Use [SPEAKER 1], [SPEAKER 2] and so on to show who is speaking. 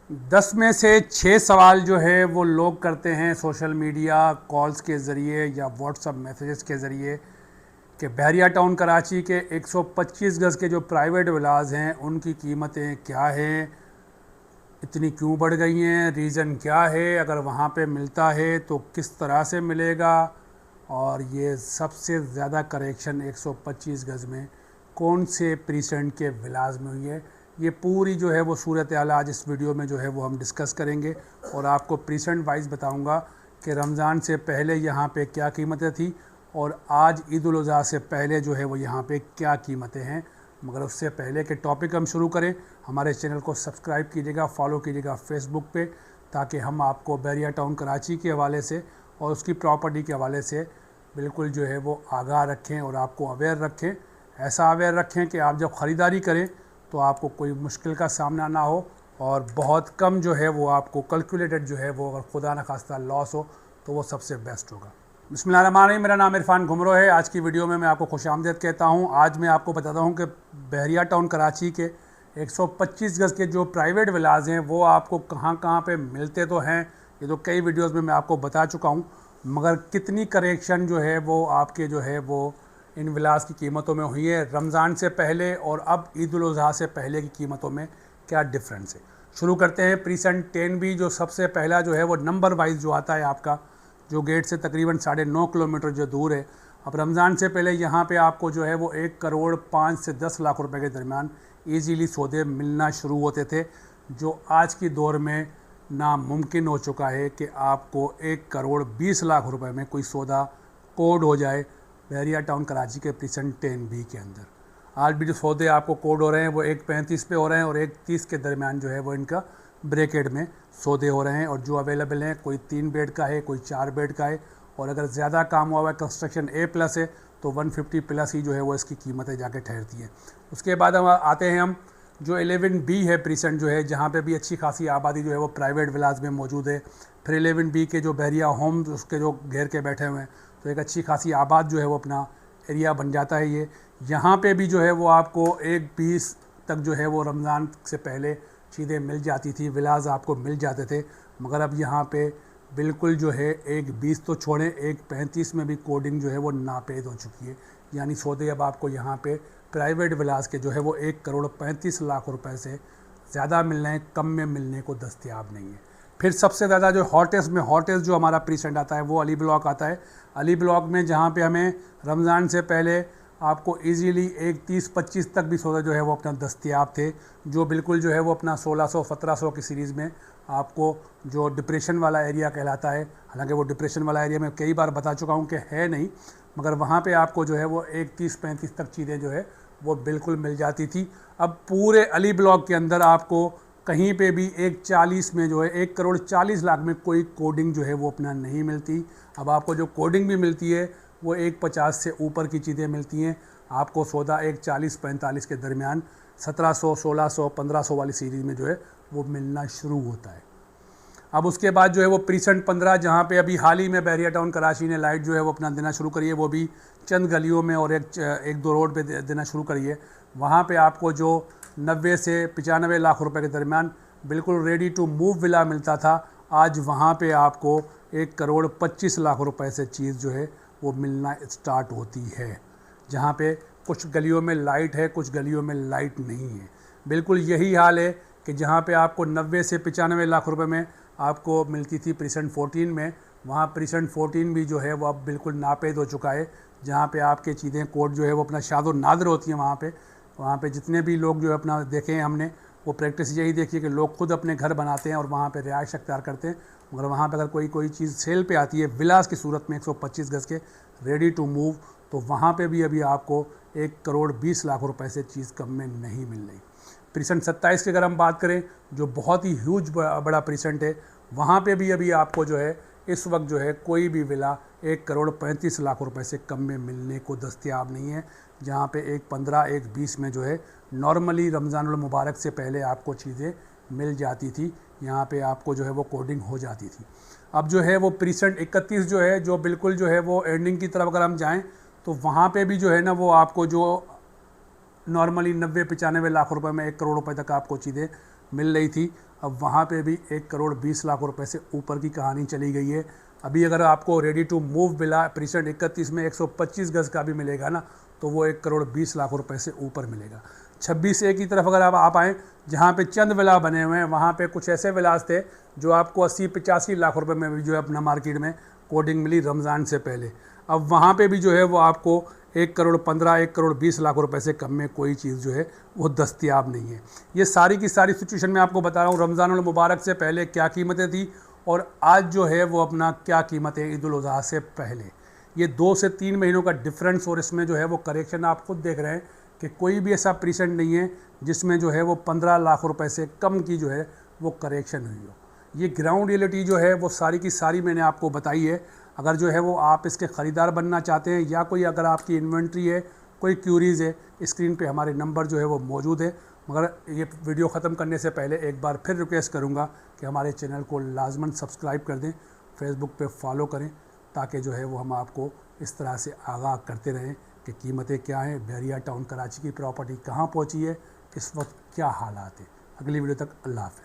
[SPEAKER 1] 10 में से 6 सवाल जो है वो लोग करते हैं सोशल मीडिया कॉल्स के ज़रिए या व्हाट्सअप मैसेजेस के ज़रिए कि बहरिया टाउन कराची के 125 गज़ के जो प्राइवेट विलाज हैं उनकी कीमतें क्या हैं, इतनी क्यों बढ़ गई हैं, रीज़न क्या है, अगर वहाँ पे मिलता है तो किस तरह से मिलेगा, और ये सबसे ज़्यादा करेक्शन 125 गज़ में कौन से प्रीसेंट के विलाज में हुई है। ये पूरी जो है वो सूरत हाल आज इस वीडियो में जो है वो हम डिस्कस करेंगे और आपको प्रीसेंट वाइज बताऊंगा कि रमज़ान से पहले यहाँ पे क्या कीमतें थी और आज ईद उल अज़हा से पहले जो है वो यहाँ पे क्या कीमतें हैं। मगर उससे पहले के टॉपिक हम शुरू करें, हमारे चैनल को सब्सक्राइब कीजिएगा, फॉलो कीजिएगा फेसबुक पे, ताकि हम आपको बहरिया टाउन कराची के हवाले से और उसकी प्रॉपर्टी के हवाले से बिल्कुल जो है वो आगाह रखें और आपको अवेयर रखें। ऐसा अवेयर रखें कि आप जब ख़रीदारी करें तो आपको कोई मुश्किल का सामना ना हो और बहुत कम जो है वो आपको कैलकुलेटेड जो है वो अगर खुदा न खास्ता लॉस हो तो वो सबसे बेस्ट होगा। बिस्मिल्लाहिर्रहमानिर्रहीम, मेरा नाम इरफान घुमरो है। आज की वीडियो में मैं आपको खुशामदीद कहता हूँ। आज मैं आपको बताता हूँ कि बहरिया टाउन कराची के 125 गज़ के जो प्राइवेट विलाज हैं वो आपको कहाँ कहाँ पे मिलते तो हैं, ये तो कई वीडियोस में मैं आपको बता चुका हूँ, मगर कितनी करेक्शन जो है वो आपके जो है वो इन विलास की कीमतों में हुई है रमज़ान से पहले और अब ईद उल अज़हा से पहले की कीमतों में क्या डिफरेंस है। शुरू करते हैं प्रीसेंट 10 भी, जो सबसे पहला जो है वो नंबर वाइज जो आता है आपका, जो गेट से तकरीबन 9.5 किलोमीटर जो दूर है। अब रमज़ान से पहले यहाँ पे आपको जो है वो 1 करोड़ 5 से 10 लाख रुपए के दरमियान ईजीली सौदे मिलना शुरू होते थे, जो आज की दौर में नामुमकिन हो चुका है कि आपको 1 करोड़ 20 लाख रुपए में कोई सौदा कोड हो जाए बहरिया टाउन कराची के प्रीसेंट 10 बी के अंदर। आज भी जो सौदे आपको कोड हो रहे हैं वो 1.35 पे हो रहे हैं और 1.30 के दरमियान जो है वो इनका ब्रेकेट में सौदे हो रहे हैं, और जो अवेलेबल हैं कोई 3 बेड का है, कोई 4 बेड का है, और अगर ज़्यादा काम हुआ हुआ है, कंस्ट्रक्शन A+ है, तो 150 प्लस ही जो है वो इसकी कीमतें जाके ठहरती हैं। उसके बाद हम आते हैं हम जो 11B है प्रीसेंट जो है, जहाँ पे भी अच्छी खासी आबादी जो है वो प्राइवेट विलाज में मौजूद है। फिर 11B के जो बहरिया होम उसके जो घेर के बैठे हुए हैं, तो एक अच्छी खासी आबाद जो है वो अपना एरिया बन जाता है ये। यहाँ पे भी जो है वो आपको 1.20 तक जो है वो रमज़ान से पहले चीज़ें मिल जाती थी, विलाज आपको मिल जाते थे, मगर अब यहाँ पे बिल्कुल जो है 1.20 तो छोड़ें, 1.35 में भी कोडिंग जो है वो नापेद हो चुकी है। यानी सौदे अब आपको यहाँ पे प्राइवेट विलाज के जो है वो 1 करोड़ 35 लाख रुपए से ज़्यादा मिल रहे हैं, कम में मिलने को दस्तयाब नहीं है। फिर सबसे ज़्यादा जो हॉटेस्ट जो हमारा प्रीसेंट आता है वो अली ब्लॉक आता है। अली ब्लॉक में जहाँ पे हमें रमज़ान से पहले आपको इजीली 1.30-25 तक भी सौदा जो है वो अपना दस्तयाब थे, जो बिल्कुल जो है वो अपना 1600-1700 की सीरीज़ में आपको जो डिप्रेशन वाला एरिया कहलाता है। हालांकि वो डिप्रेशन वाला एरिया मैं कई बार बता चुका हूँ कि है नहीं, मगर वहाँ पे आपको जो है वो 1.30-35 तक चीज़ें जो है वो बिल्कुल मिल जाती थी। अब पूरे अली ब्लॉक के अंदर आपको कहीं पे भी 1.40 में जो है 1 करोड़ 40 लाख में कोई कोडिंग जो है वो अपना नहीं मिलती। अब आपको जो कोडिंग भी मिलती है वो 1.50 से ऊपर की चीज़ें मिलती हैं। आपको सौदा 1.40-45 के दरमियान 1700, 1600, 1500 वाली सीरीज़ में जो है वो मिलना शुरू होता है। अब उसके बाद जो है वो प्रीसेंट 15, जहाँ पे अभी हाल ही में बहरिया टाउन कराची ने लाइट जो है वो अपना देना शुरू करी है, वो भी चंद गलियों में और एक दो रोड पे देना शुरू करी है। वहाँ पे आपको जो 90 से 95 लाख रुपए के दरमियान बिल्कुल रेडी टू मूव विला मिलता था, आज वहाँ पे आपको 1 करोड़ 25 लाख रुपए से चीज़ जो है वो मिलना स्टार्ट होती है। जहाँ पे कुछ गलियों में लाइट है, कुछ गलियों में लाइट नहीं है। बिल्कुल यही हाल है कि जहाँ पे आपको 90 से 95 लाख रुपए में आपको मिलती थी प्रीसेंट 14 में, वहाँ प्रीसेंट 14 भी जो है वो अब बिल्कुल नापेद हो चुका है। जहाँ पे आपके चीज़ें कोड जो है वो अपना शादो नादर होती हैं, वहाँ पे जितने भी लोग जो है अपना देखे हैं हमने, वो प्रैक्टिस यही देखी है कि लोग खुद अपने घर बनाते हैं और वहाँ पे रिहाइश अख्तियार करते हैं। मगर वहाँ पे अगर कोई चीज़ सेल पे आती है विलास की सूरत में 125 गज़ के रेडी टू मूव, तो वहाँ पे भी अभी आपको 1 करोड़ 20 लाख रुपए से चीज़ कम में नहीं मिल रही। प्रीसेंट 27 की अगर हम बात करें, जो बहुत ही ह्यूज बड़ा प्रीसेंट है, वहाँ पे भी अभी आपको जो है इस वक्त जो है कोई भी विला 1 करोड़ 35 लाख रुपए से कम में मिलने को दस्तयाब नहीं है। जहाँ पे 1.15, 1.20 में जो है नॉर्मली रमज़ानुल मुबारक से पहले आपको चीज़ें मिल जाती थी, यहाँ पे आपको जो है वो कोडिंग हो जाती थी। अब जो है वो प्रीसेंट 31 जो है, जो बिल्कुल जो है वो एंडिंग की तरफ अगर हम जाएँ, तो वहाँ पे भी जो है ना वो आपको जो नॉर्मली 90-95 लाख रुपए में 1 करोड़ रुपए तक आपको चीज़ें मिल रही थी, अब वहाँ पे भी 1 करोड़ 20 लाख रुपए से ऊपर की कहानी चली गई है। अभी अगर आपको रेडी टू मूव मिला प्रीसेंट 31 में 125 गज़ का भी मिलेगा ना, तो वो 1 करोड़ 20 लाख रुपए से ऊपर मिलेगा। 26A की तरफ अगर आप आएँ, जहाँ पे चंद विला बने हुए हैं, वहाँ पे कुछ ऐसे विलास थे जो आपको 80-85 लाख रुपए में भी जो है अपना मार्केट में कोडिंग मिली रमज़ान से पहले। अब वहाँ पे भी जो है वो आपको 1 करोड़ 15 1 करोड़ 20 लाख रुपए से कम में कोई चीज़ जो है वो दस्तयाब नहीं है। ये सारी की सारी सिचुएशन मैं आपको बता रहा हूँ रमज़ान उल मुबारक से पहले क्या कीमतें थी और आज जो है वो अपना क्या कीमत है ईद उल अज़हा से पहले। ये 2 से 3 महीनों का डिफरेंस और इसमें जो है वो करेक्शन आप खुद देख रहे हैं कि कोई भी ऐसा प्रीसेंट नहीं है जिसमें जो है वो 15 लाख रुपए से कम की जो है वो करेक्शन हुई हो। ये ग्राउंड रियलिटी जो है वो सारी की सारी मैंने आपको बताई है। अगर जो है वो आप इसके ख़रीदार बनना चाहते हैं या कोई अगर आपकी इन्वेंट्री है, कोई क्यूरीज़ है, स्क्रीन पे हमारे नंबर जो है वो मौजूद है। मगर ये वीडियो ख़त्म करने से पहले एक बार फिर रिक्वेस्ट करूँगा कि हमारे चैनल को लाजमन सब्सक्राइब कर दें, फेसबुक पे फॉलो करें, ताकि जो है वो हम आपको इस तरह से आगाह करते रहें कि कीमतें क्या हैं, बहरिया टाउन कराची की प्रॉपर्टी कहाँ पहुँची है, इस वक्त क्या हालात है। अगली वीडियो तक अल्लाह हाफ़िज़।